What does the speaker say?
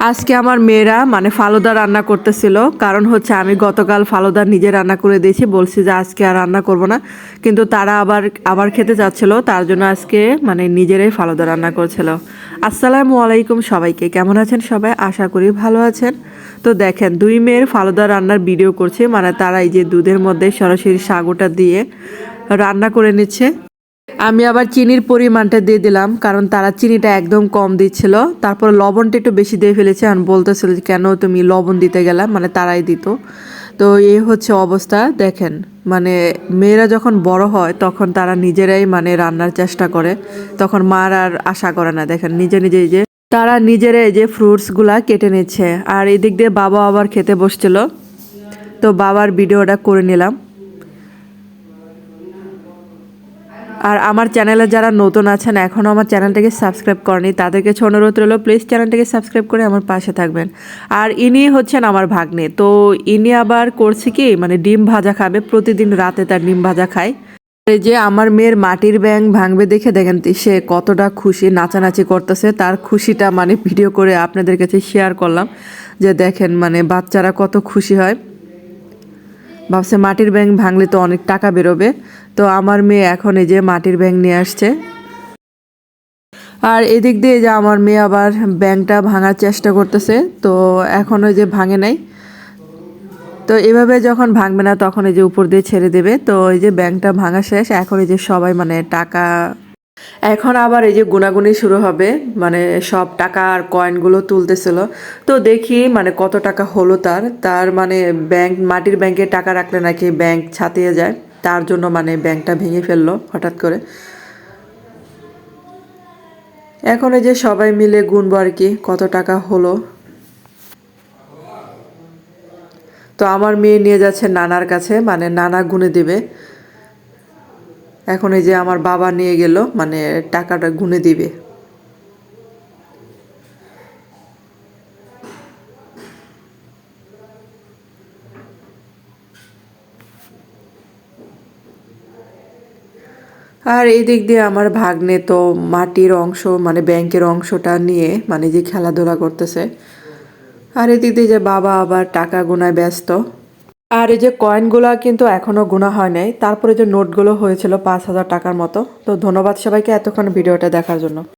আজকে আমার মেয়েরা মানে ফালুদা রান্না করতেছিল, কারণ হচ্ছে আমি গতকাল ফালুদা নিজে রান্না করে দিয়েছি, বলছি যে আজকে আর রান্না করব না, কিন্তু তারা আবার আবার খেতে চাচ্ছিল, তার জন্য আজকে মানে নিজেরাই ফালুদা রান্না করছিল। আসসালামু আলাইকুম সবাইকে, কেমন আছেন সবাই? আশা করি ভালো আছেন। তো দেখেন দুই মেয়ের ফালুদা রান্নার ভিডিও করছে, মানে তারা এই যে দুধের মধ্যে সরাসরি সাগুটা দিয়ে রান্না করে নিচ্ছে। আমি আবার চিনির পরিমাণটা দিয়ে দিলাম, কারণ তারা চিনিটা একদম কম দিচ্ছিল, তারপর লবণটা একটু বেশি দিয়ে ফেলেছে। আমি বলতেছিল যে কেন তুমি লবণ দিতে গেলা, মানে তারাই দিত। তো এই হচ্ছে অবস্থা। দেখেন মানে মেয়েরা যখন বড় হয় তখন তারা নিজেরাই মানে রান্নার চেষ্টা করে, তখন মার আর আশা করে না। দেখেন নিজে নিজে যে তারা নিজেরাই যে ফ্রুটসগুলা কেটে নিচ্ছে, আর এদিক দিয়ে বাবা আবার খেতে বসছিল, তো বাবার ভিডিওটা করে নিলাম। আর আমার চ্যানেলে যারা নতুন আছেন, এখনও আমার চ্যানেলটাকে সাবস্ক্রাইব করেনি, তাদেরকে অনুরোধ রইল প্লিজ চ্যানেলটাকে সাবস্ক্রাইব করে আমার পাশে থাকবেন। আর ইনি হচ্ছেন আমার ভাগ্নে, তো ইনি আবার করছে কি মানে ডিম ভাজা খাবে, প্রতিদিন রাতে তার ডিম ভাজা খায়। এই যে আমার মেয়ের মাটির ব্যাং ভাঙবে দেখে দেখেন সে কতটা খুশি, নাচানাচি করতেছে। তার খুশিটা মানে ভিডিও করে আপনাদের কাছে শেয়ার করলাম, যে দেখেন মানে বাচ্চারা কত খুশি হয়। ভাবছে মাটির ব্যাঙ ভাঙলে তো অনেক টাকা বেরোবে। তো আমার মেয়ে এখন এই যে মাটির ব্যাঙ নিয়ে আসছে, আর এদিক দিয়ে যে আমার মেয়ে আবার ব্যাঙটা ভাঙার চেষ্টা করতেছে, তো এখন ওই যে ভাঙে নাই। তো এভাবে যখন ভাঙবে না তখন এই যে উপর দিয়ে ছেড়ে দেবে। তো এই যে ব্যাঙটা ভাঙা শেষ, এখন এই যে সবাই মানে টাকা, এখন আবার এই যে গুনাগুনি শুরু হবে, মানে সব টাকা আর কয়েনগুলো তুলতেছিল। তো দেখি মানে কত টাকা হলো তার তার মানে ব্যাংক, মাটির ব্যাংকে টাকা রাখলে নাকি ব্যাংক ছাতিয়ে যায়, তার জন্য মানে ব্যাংকটা ভেঙে ফেললো হঠাৎ করে। এখন এই যে সবাই মিলে গুনবো আর কি কত টাকা হলো। তো আমার মেয়ে নিয়ে যাচ্ছে নানার কাছে, মানে নানা গুনে দিবে। এখন এই যে আমার বাবা নিয়ে গেল, মানে টাকাটা গুনে দিবে। আর এই দিক দিয়ে আমার ভাগ্নে তো মাটির অংশ মানে ব্যাংকের অংশটা নিয়ে মানে যে খেলাধুলা করতেছে, আর এদিক দিয়ে যে বাবা আবার টাকা গোনায় ব্যস্ত। আর এই যে কয়েনগুলা কিন্তু এখনো গোনা হয় নাই, তারপরে যে নোটগুলো হয়েছিল 5,000 টাকার মতো। তো ধন্যবাদ সবাইকে এতক্ষণ ভিডিওটা দেখার জন্য।